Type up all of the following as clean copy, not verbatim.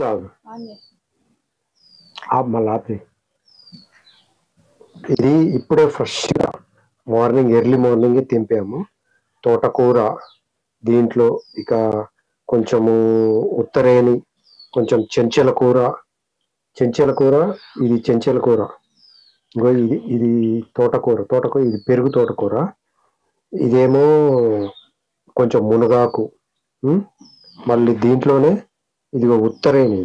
కాదు మళ్ళీ ఆపి. ఇది ఇప్పుడే ఫ్రెష్గా ఎర్లీ మార్నింగే తెంపాము. తోటకూర దీంట్లో ఇక కొంచెము ఉత్తరేణి, కొంచెం చెంచెల కూర. ఇది చెంచెల కూర. ఇంకో ఇది తోటకూర ఇది పెరుగు తోటకూర. ఇదేమో కొంచెం మునగాకు. మళ్ళీ దీంట్లోనే ఇదిగో ఉత్తరేణి.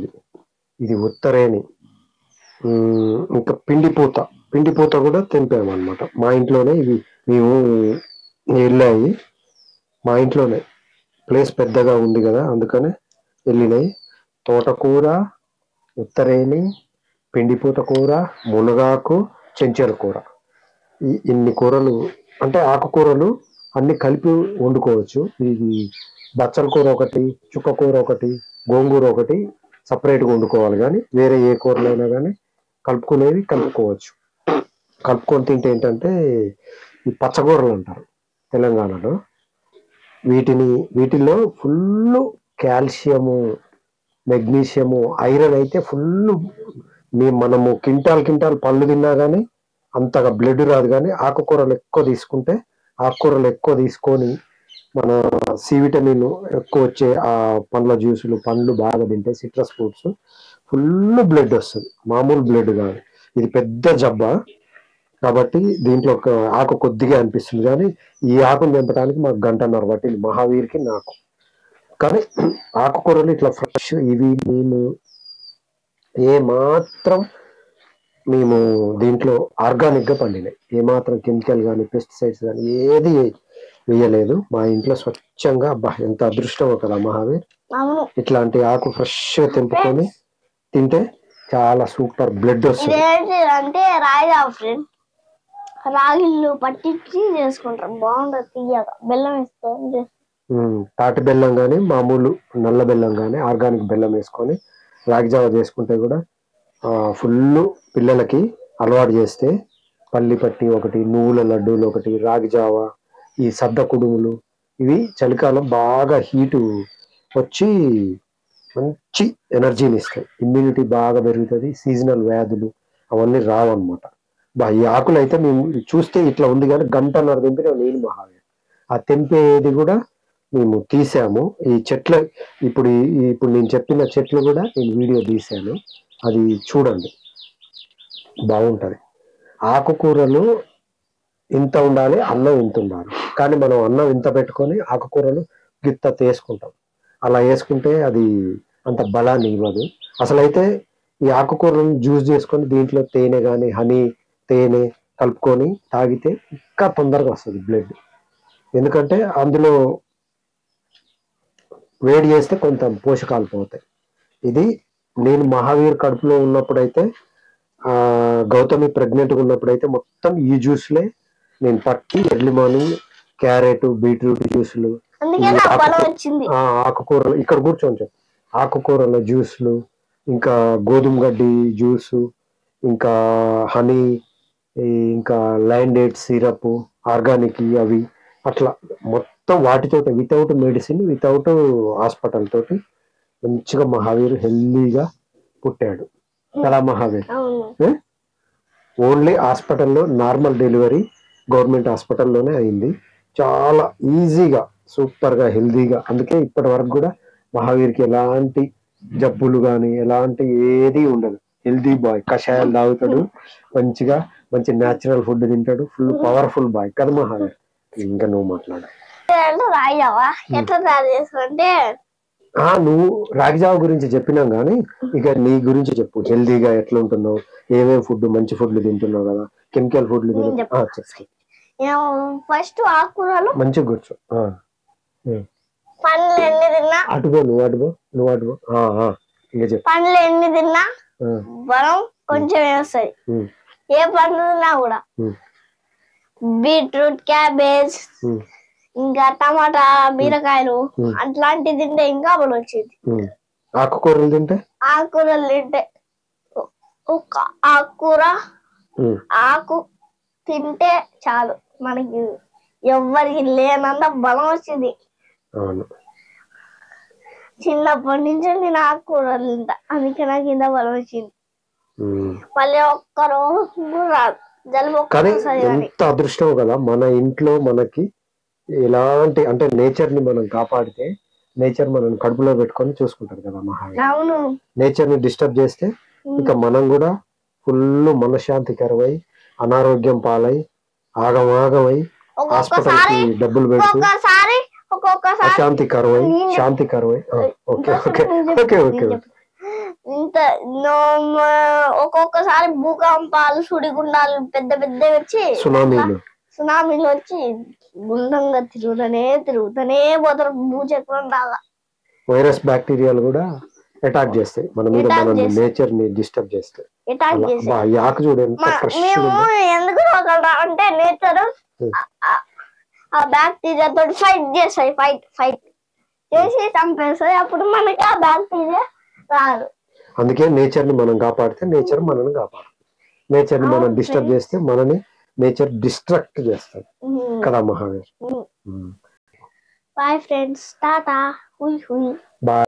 ఇది ఉత్తరేణి. ఇంకా పిండిపూత కూడా తెంపాము అనమాట. మా ఇంట్లోనే ఇవి మేము వెళ్ళాయి. మా ఇంట్లోనే ప్లేస్ పెద్దగా ఉంది కదా, అందుకనే వెళ్ళినాయి. తోటకూర, ఉత్తరేణి, పిండిపూత కూర, మునగాకు, చెంచెల కూర. ఇన్ని కూరలు అంటే ఆకుకూరలు అన్ని కలిపి వండుకోవచ్చు. ఇది బచ్చల కూర ఒకటి, చుక్క కూర ఒకటి, గోంగూర ఒకటి సపరేట్గా వండుకోవాలి. కానీ వేరే ఏ కూరలైనా కానీ కలుపుకోవచ్చు. కలుపుకొని తింటే ఏంటంటే ఈ పచ్చకూరలు అంటారు తెలంగాణలో. వీటిల్లో ఫుల్ కాల్షియము, మెగ్నీషియము, ఐరన్ అయితే ఫుల్. మనము కింటాల్ పళ్ళు తిన్నా కానీ అంతగా బ్లడ్ రాదు. కానీ ఆకుకూరలు ఎక్కువ తీసుకొని మన సి విటమిన్ ఎక్కువ వచ్చే ఆ పండ్ల జ్యూసులు, పండ్లు బాగా తింటే సిట్రస్ ఫ్రూట్స్ ఫుల్ బ్లడ్ వస్తుంది. మామూలు బ్లడ్ కాదు. ఇది పెద్ద జబ్బా. కాబట్టి దీంట్లో ఒక ఆకు కొద్దిగా అనిపిస్తుంది. కానీ ఈ ఆకును తెంపడానికి మాకు 1.5 గంట పట్టింది మహావీర్కి నాకు. కానీ ఆకుకూరలు ఇట్లా ఫ్రెష్ ఇవి మేము దీంట్లో ఆర్గానిక్గా పండినాయి. ఏమాత్రం కెమికల్ కానీ పెస్టిసైడ్స్ కానీ ఏది వేయలేదు. మా ఇంట్లో స్వచ్ఛంగా. అబ్బా ఎంత అదృష్టమో కదా మహావీర్. ఇట్లాంటి ఆకు ఫ్రెష్గా తెంపుకొని తింటే చాలా సూపర్ బ్లడ్ వస్తుంది. అంటే రాగిళ్ళు పట్టించి చేసుకుంటారు, బాగుంటుంది తీయగా. బెల్లం వేసుకొని తాటి బెల్లం కానీ మామూలు నల్ల బెల్లం కానీ ఆర్గానిక్ బెల్లం వేసుకొని రాగి జావ చేసుకుంటే కూడా ఫుల్. పిల్లలకి అలవాటు చేస్తే పల్లి పట్టి ఒకటి, నువ్వుల లడ్డూలు ఒకటి, రాగి జావ, ఈ సద్ద కుడుములు ఇవి చలికాలం బాగా హీటు వచ్చి మంచి ఎనర్జీని ఇస్తాయి. ఇమ్యూనిటీ బాగా పెరుగుతుంది. సీజనల్ వ్యాధులు అవన్నీ రావన్నమాట. ఈ ఆకులు అయితే మేము చూస్తే ఇట్లా ఉంది కానీ 1.5 గంట తెంపిన నేను మహావీర్. ఆ తెంపేది కూడా మేము తీసాము. ఈ చెట్ల ఇప్పుడు నేను చెప్పిన చెట్లు కూడా నేను వీడియో తీసాను, అది చూడండి, బాగుంటది. ఆకుకూరలు ఇంత ఉండాలి, అన్నం ఇంత ఉండాలి. కానీ మనం అన్నం ఇంత పెట్టుకొని ఆకుకూరలు గిత్త వేసుకుంటాం. అలా వేసుకుంటే అది అంత బలాన్ని ఇవ్వదు. అసలైతే ఈ ఆకుకూరలను జ్యూస్ చేసుకొని దీంట్లో తేనె కానీ తేనె కలుపుకొని తాగితే ఇంకా తొందరగా వస్తుంది బ్లడ్. ఎందుకంటే అందులో వేడి చేస్తే కొంత పోషకాలు పోతాయి. ఇది నేను మహావీర్ కడుపులో ఉన్నప్పుడైతే, గౌతమి ప్రెగ్నెంట్గా ఉన్నప్పుడైతే మొత్తం ఈ జ్యూస్లే నేను పట్టి ఎర్లీ మార్నింగ్ క్యారెట్, బీట్రూట్ జ్యూసులు, ఆకుకూరలు ఇక్కడ కూర్చోండి, ఆకుకూరల జ్యూసులు, ఇంకా గోధుమ గడ్డి జ్యూసు, ఇంకా హనీ, ఇంకా లైన్ డేట్ సిరప్ ఆర్గానిక్ అవి అట్లా మొత్తం వాటితో వితౌట్ మెడిసిన్, వితౌట్ హాస్పిటల్ తోటి మంచిగా మహావీర్ హెల్దీగా పుట్టాడు కదా మహావీర్. ఓన్లీ హాస్పిటల్లో నార్మల్ డెలివరీ గవర్నమెంట్ హాస్పిటల్లోనే అయింది. చాలా ఈజీగా సూపర్గా హెల్దీగా. అందుకే ఇప్పటి వరకు కూడా మహావీర్కి ఎలాంటి జబ్బులు కానీ ఎలాంటి ఏది ఉండదు. Healthy bye. కషాయాలు తాగుతాడు, మంచి న్యాచురల్ ఫుడ్ తింటాడు, ఫుల్ పవర్ఫుల్ బాయ్ కదా మహావీర్. ఇంకా నువ్వు మాట్లాడు. నువ్వు రాగిజావ గురించి చెప్పినాం కానీ ఇక నీ గురించి చెప్పు. హెల్దీగా ఎట్లా ఉంటున్నావు, ఏమేమి ఫుడ్, మంచి ఫుడ్లు తింటున్నావు కదా, కెమికల్ ఫుడ్లు చెప్పు. ఫస్ట్ ఆకుకూరలు మంచిగా కూర్చో. పండ్లు ఎన్ని తిన్నా పండ్లు ఎన్ని తిన్నా బలం కొంచెం వేస్తాయి. ఏ పండ్లు తిన్నా కూడా. బీట్రూట్, క్యాబేజ్, ఇంకా టమాటా, బీరకాయలు అట్లాంటివి తింటే ఇంకా బలం వచ్చింది. ఆకుకూరలు తింటే ఒక ఆకుకూర ఆకు తింటే చాలు, మనకి ఎవ్వరికి లేనంత బలం వచ్చింది. అవును. చిన్నప్పటి నుంచి నాకు కూడా తింటా, అందుకే నాకు ఇంత బలం వచ్చింది. ఉమ్. మళ్ళీ ఒక్క రోజు కూడా రాదు, జలుబు కానీ ఒక్కసారి కానీ. ఎంత అదృష్టం కదా మన ఇంట్లో మనకి ఎలాంటి అంటే నేచర్ ని మనం కాపాడితే నేచర్ మనం కడుపులో పెట్టుకొని చూసుకుంటారు కదా మహావీర్. అవును. నేచర్ ని డిస్టర్బ్ చేస్తే ఇక మనం కూడా ఫుల్ మనశ్శాంతికరమై అనారోగ్యం పాలై ఆగమాగమై హాస్పిటల్ కి డబ్బులు పెడుతూ ఒక్కొక్కసారి అశాంతికరమై శాంతికరమై ఓకే ఓకే ఓకే ఓకే ఇంత ఒక్కొక్కసారి భూకంపాలు సుడిగుండాలు పెద్ద పెద్ద వచ్చి సునామీలు వచ్చి గుండంగా తిరుగుతూనే పోతారు భూచక్రం దాకా. వైరస్ బ్యాక్టీరియాలు కూడా అటాక్ చేస్తాయి మన మీద, మన నేచర్ ని డిస్టర్బ్ చేస్తాయి. ఆకు చూడండి మేము ఎందుకు అంటే నేచర్ ఆ బ్యాక్టీరియా తోటి ఫైట్ చేస్తాయి, ఫైట్ చేసి చంపేస్తాయి. అప్పుడు మనకి ఆ బ్యాక్టీరియా రాదు. అందుకే నేచర్ ని మనం కాపాడితే నేచర్ మనల్ని కాపాడుతుంది. నేచర్ ని మనం డిస్టర్బ్ చేస్తే మనని నేచర్ డిస్ట్రక్ట్ చేస్తుంది కదా మహావీర్. Bye friends, Tata.